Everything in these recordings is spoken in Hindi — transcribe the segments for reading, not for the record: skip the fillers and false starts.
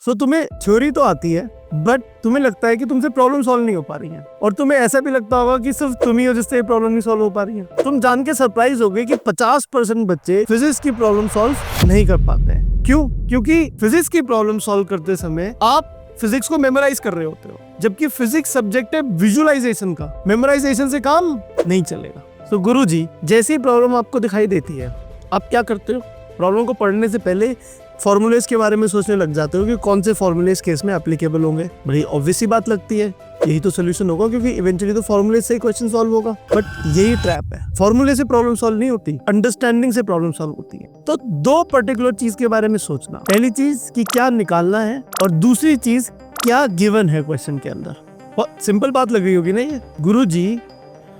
सो तुम्हें थ्योरी तो आती है बट तुम्हें लगता है कि तुमसे प्रॉब्लम सॉल्व नहीं हो पा रही है, और तुम्हें ऐसा भी लगता होगा कि सिर्फ तुम ही हो जिससे प्रॉब्लम नहीं सॉल्व हो पा रही है। तुम जान के सरप्राइज होगे कि 50% बच्चे फिजिक्स की प्रॉब्लम सॉल्व नहीं कर पाते हैं। क्यों? क्योंकि फिजिक्स की प्रॉब्लम सॉल्व करते समय आप फिजिक्स को मेमोराइज कर रहे होते हो, जबकि फिजिक्स सब्जेक्ट है विजुअलाइजेशन का। मेमोराइजेशन से काम नहीं चलेगा। तो गुरुजी, जैसी प्रॉब्लम आपको दिखाई देती है आप क्या करते हो? प्रॉब्लम को पढ़ने से पहले फॉर्मूलेस के बारे में सोचने लग जाते हो कि कौन से फॉर्मूलेस केस में एप्लीकेबल होंगे। बड़ी ऑब्वियस सी बात लगती है, यही तो सोल्यूशन होगा, क्योंकि इवेंचुअली तो फॉर्मूले से ही क्वेश्चन सॉल्व होगा। बट यही ट्रैप है, फॉर्मूले से प्रॉब्लम सॉल्व नहीं होती, अंडरस्टैंडिंग से प्रॉब्लम सॉल्व होती है। तो दो पर्टिकुलर चीज के बारे में सोचना, पहली चीज कि क्या निकालना है और दूसरी चीज क्या गिवन है क्वेश्चन के अंदर। बहुत सिंपल बात लग रही होगी ना ये? गुरुजी,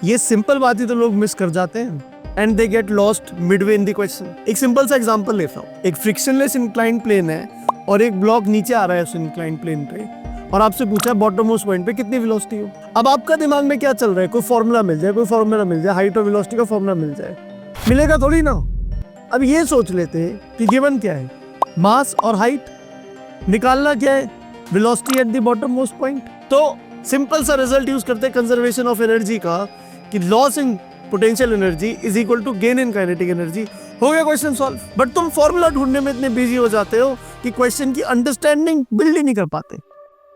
ये सिंपल बात ही तो लोग मिस कर जाते हैं and they get lost midway in the question। एक सिंपल सा एग्जांपल लेता हूँ। एक फ्रिक्शनलेस इंक्लाइंड प्लेन है और एक ब्लॉक नीचे आ रहा है उस इंक्लाइंड प्लेन पे, और आपसे पूछा है बॉटम मोस्ट पॉइंट पे कितनी वेलोसिटी हो। अब आपका दिमाग में क्या चल रहा है? कोई फॉर्मूला मिल जाए, कोई फॉर्मूला मिल जाए, हाइट और वेलोसिटी का फॉर्मूला मिल जाए, मिलेगा थोड़ी ना। अब ये सोच लेते हैं कि गिवन क्या है, मास और हाइट, निकालना क्या है, velocity at the bottom most point. तो सिंपल सा रिजल्ट यूज करते हैं कंजर्वेशन ऑफ एनर्जी का, कि loss in potential energy is equal to gain in kinetic energy. हो गया क्वेश्चन सॉल्व। बट तुम फॉर्मूला ढूंढने में इतने बिजी हो जाते हो कि क्वेश्चन की अंडरस्टैंडिंग बिल्ड ही नहीं कर पाते।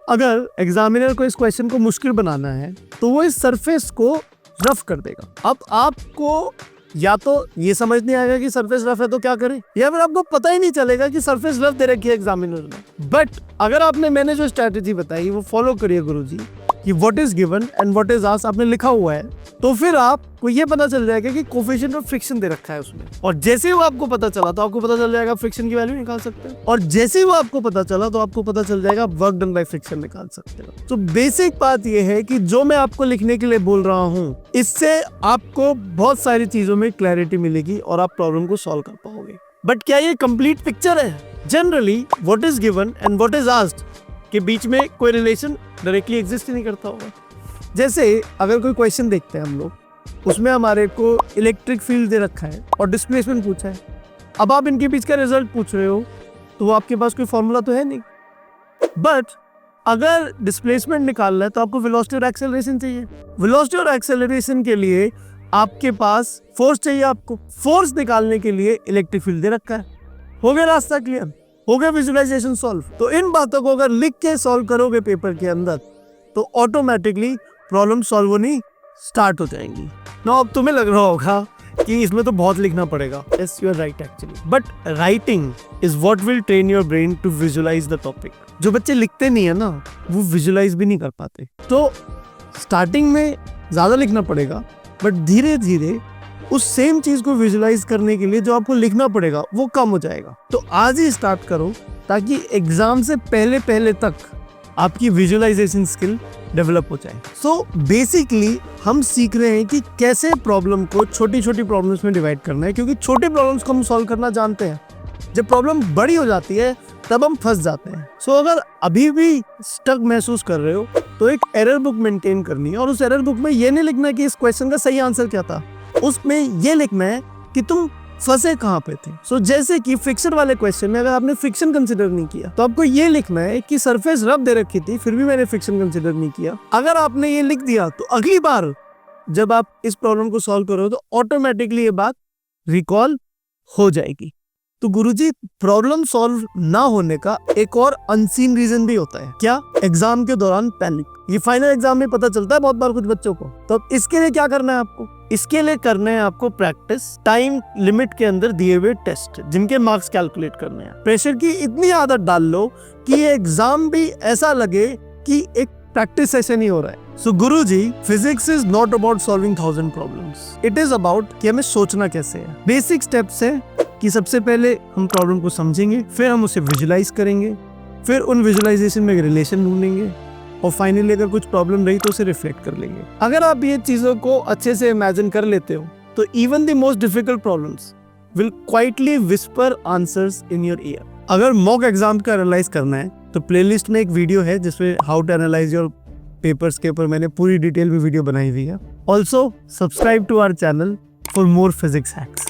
अगर एग्जामिनर को इस क्वेश्चन को मुश्किल बनाना है तो वो इस सरफेस को रफ कर देगा। अब आपको या तो ये समझ नहीं आएगा कि सरफेस रफ है तो क्या करें, या फिर आपको पता ही नहीं चलेगा कि सरफेस रफ दे रखी है एग्जामिनर ने। बट अगर मैंने जो स्ट्रेटेजी बताई वो फॉलो करिए गुरुजी, कि what is given and what is asked आपने लिखा हुआ है, तो फिर आपको ये पता चल जाएगा कि कोफिशिएंट ऑफ फ्रिक्शन दे रखा है उसमें, और जैसे ही वो आपको पता चला तो आपको पता चल जाएगा फ्रिक्शन की वैल्यू निकाल सकते हैं, और जैसे ही वो आपको पता चला तो आपको पता चल जाएगा वर्क डन बाय फ्रिक्शन निकाल सकते हो। तो बेसिक बात ये है कि जो मैं आपको लिखने के लिए बोल रहा हूँ इससे आपको बहुत सारी चीजों में क्लैरिटी मिलेगी और आप प्रॉब्लम को सॉल्व कर पाओगे। बट क्या ये कंप्लीट पिक्चर है? Generally what is given and what is asked के बीच में कोई रिलेशन डायरेक्टली एग्जिस्ट ही नहीं करता होगा। जैसे अगर कोई क्वेश्चन देखते हैं हम लोग, उसमें हमारे को इलेक्ट्रिक फील्ड दे रखा है और डिस्प्लेसमेंट पूछा है। अब आप इनके बीच का रिजल्ट पूछ रहे हो तो वो आपके पास कोई फॉर्मूला तो है नहीं। बट अगर डिस्प्लेसमेंट निकालना है तो आपको वेलोसिटी और एक्सेलरेशन चाहिए। वेलोसिटी और एक्सेलरेशन के लिए आपके पास फोर्स चाहिए। आपको फोर्स निकालने के लिए इलेक्ट्रिक फील्ड दे रखा है। हो गया रास्ता क्लियर, हो गया विजुअलाइजेशन सॉल्व। तो इन बातों को अगर लिख के सॉल्व करोगे पेपर के अंदर तो ऑटोमेटिकली प्रॉब्लम सॉल्व होनी स्टार्ट हो जाएंगी। ना अब तुम्हें लग रहा होगा कि इसमें तो बहुत लिखना पड़ेगा। Yes, you are right actually, but writing is what will train your brain to visualise the topic. जो बच्चे लिखते नहीं है ना वो विजुअलाइज भी नहीं कर पाते। तो स्टार्टिंग में ज्यादा लिखना पड़ेगा, बट धीरे धीरे उस सेम चीज को विजुअलाइज करने के लिए जो आपको लिखना पड़ेगा वो कम हो जाएगा। तो आज ही स्टार्ट करो ताकि एग्जाम से पहले तक आपकी विजुअलाइजेशन स्किल डेवलप हो जाए। सो बेसिकली हम सीख रहे हैं कि कैसे प्रॉब्लम को छोटी छोटी प्रॉब्लम्स में डिवाइड करना है, क्योंकि छोटी प्रॉब्लम्स को हम सॉल्व करना जानते हैं। जब प्रॉब्लम बड़ी हो जाती है तब हम फंस जाते हैं। सो अगर अभी भी स्टक महसूस कर रहे हो तो एक एरर बुक मेंटेन करनी है, और उस एरर बुक में ये नहीं लिखना कि इस क्वेश्चन का सही आंसर क्या था, उसमें ये लिखना है कि तुम फंसे कहाँ पे थे। सो जैसे कि फ्रिक्शन वाले क्वेश्चन में अगर आपने फ्रिक्शन कंसीडर नहीं किया तो आपको ये लिखना है कि सरफेस रफ दे रखी थी फिर भी मैंने फ्रिक्शन कंसीडर नहीं किया। अगर आपने ये लिख दिया तो अगली बार जब आप इस प्रॉब्लम को सॉल्व करो तो ऑटोमेटिकली ये बात रिकॉल हो जाएगी। तो गुरुजी, प्रॉब्लम सॉल्व ना होने का एक और अनसीन रीजन भी होता है। क्या? एग्जाम के दौरान पैनिक। ये फाइनल एग्जाम में पता चलता है बहुत बार कुछ बच्चों को। तो अब इसके लिए क्या करना है आपको? इसके लिए करना है आपको प्रैक्टिस, टाइम लिमिट के अंदर दिए हुए टेस्ट जिनके मार्क्स कैलकुलेट करने हैं। प्रेशर की इतनी आदत डाल लो कि ये एग्जाम भी ऐसा लगे कि एक प्रैक्टिस सेशन ही हो रहा है। So Guruji, physics is not about solving 1000 problems, it is about कि हमें सोचना कैसे है। बेसिक स्टेप्स है कि सबसे पहले हम प्रॉब्लम को समझेंगे, फिर हम उसे विजुलाइज करेंगे, फिर उन विजुलाइजेशन में रिलेशन ढूंढेंगे, और फाइनली अगर कुछ प्रॉब्लम रही तो उसे रिफ्लेक्ट कर लेंगे। अगर आप ये चीजों को अच्छे से इमेजिन कर लेते हो तो even the most difficult problems will quietly whisper answers in your ear. अगर मॉक एग्जाम का एनालाइज करना है तो प्लेलिस्ट में एक वीडियो है जिसमें how to analyse your papers के ऊपर मैंने पूरी डिटेल में वीडियो बनाई हुई है। Also subscribe to our channel for more physics hacks.